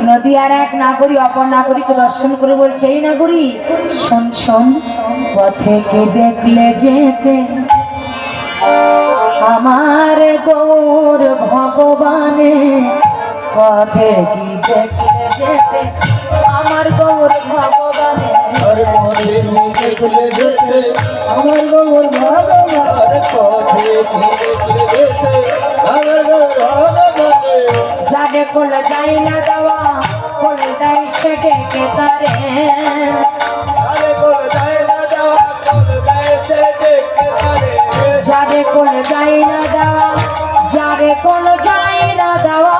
নদী আর এক নাগরী অপর নাগরীকে দর্শন করে বলছে, এই নাগরী শোন শোন, পথে কে দেখলে যেতে আমার গৌর ভগবানে, পথে কি দেখলে যেতে আমার গৌর ভগবানে, দেখলে যেতে আমার গৌর ভগবান, পথে কি দেখলে যেতে আমার গৌর ভগবানে। যারে কোল যাই না দেওয়া কোল দেয় সে ডেকে তারে, আরে কোল যায় না যাওয়া কোল যায় সে দেখতে পারে। যারে কোল যাই না দেওয়া, যারে কোল যাই না দেওয়া,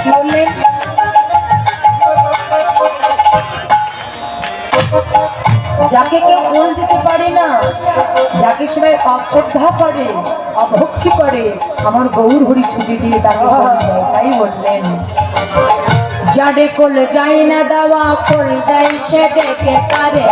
কি বললেন? যাকে কেউ কোল দিতে পারে না, যাকে সবাই অশ্রদ্ধা করে অভক্তি করে, আমার গৌর হরি ছুটি দিয়ে তাকে কোল দেয়। তাই বললেন, যারে কোল যাই না দেওয়া কোল দেয় সে ডেকে তারে,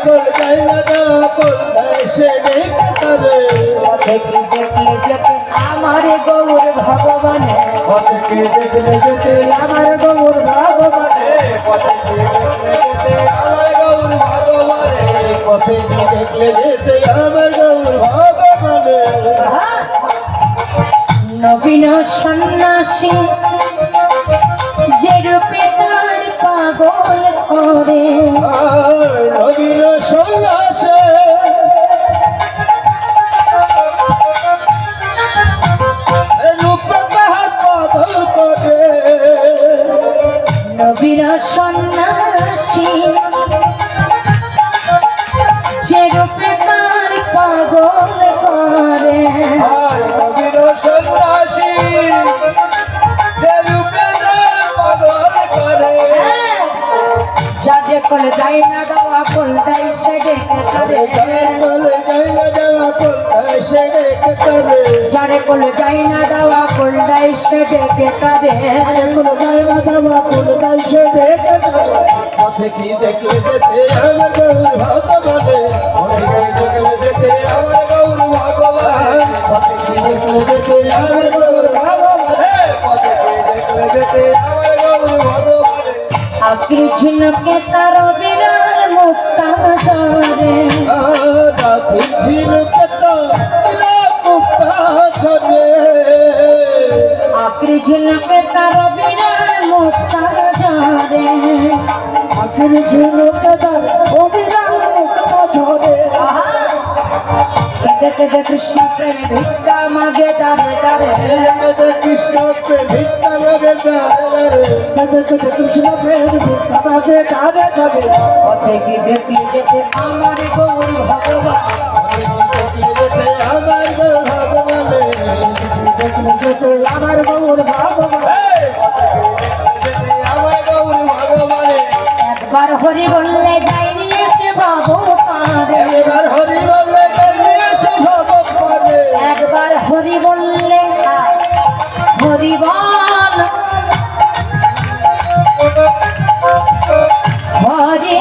কোল যায় না যাওয়া কোল যায় সে দেখতে পারে। পথে কি দেখলে যেতে আমার গৌর ভগবানে, পথে কি দেখলে যেতে আমার গৌর ভগবানে, পথে কি দেখলে যেতে আমার গৌর ভগবানে, পথে কি দেখলে যেতে আমার গৌর ভগবানে। নবীন সন্ন্যাসী যে রূপে তার পাগল করে, নবীর সন্ন্যাসে রূপে তাহার পাগল করে। নবীন সন্ন্যাসী যে রূপে তার পাগল করে, নবীর সন্ন্যাসী যে রূপে তাহার পাগল করে। যাদের কোল যাই না দেওয়া কোল দেয় সে ডেকে তারে, কোলে যাই না যাওয়া কোল দেয় সে ডেকে তারে। যারে কোল যাই না দেওয়া কোল দেয় সে ডেকে তারে, কোল যায় না যাওয়া কোল দেয় সে ডেকে তারে। পথে কি দেখলে যেতে আমার গৌর ভগবানে, পথে কি দেখলে যেতে আমার গৌর ভগবান, পথে কি দেখলে যেতে আমার গৌর ভগবানে, পথে কি দেখলে যেতে আমার গৌর ভগবানে। আখির ঝিনুকে তার বিরার মুক্তা চরে, রাখির ঝিনুকে তার মুক্তা চরে। আখির ঝিনুকে তার বিরার মুক্তা চরে, আখির ঝিনুকে তার অবিরাম মুক্তা ঝরে। কেঁদে কেঁদে কৃষ্ণ প্রেমে ভিক্ষা মাগে তারে তারে, কৃষ্ণ প্রেম ভিক্ষা মাগে তারে কৃষ্ণ প্রেম ভিক্ষা মাগে তারে তারে। পথে কি দেখলে যেতে আমার গৌর ভগবান, আমার গৌর ভগবানে, আমার গৌর ভগবানে, আমার গৌর ভগবানে। একবার হরি বললে যাইনি এসে ভব পারে, এবার হরি বললে একবার হরি বললে হরি বল হরি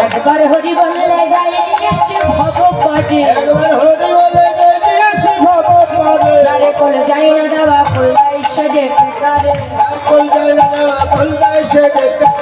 একবার হরি বললে যাইনি এসে ভব পারে, যারে কোল যাই না দেওয়া কোল দেয় সে ডেকে তারে, যারে কোল যাই না দেওয়া কোল দেয় সে ডেকে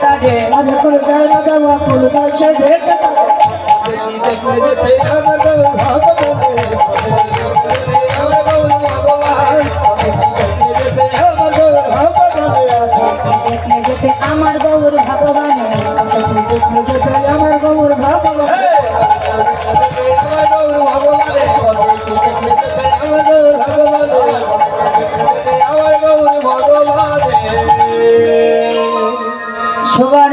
তারে, দেখলে যেতে আমার গৌর ভগবানে, আমার গৌর ভগবান, আমার গৌর ভগবান। সবার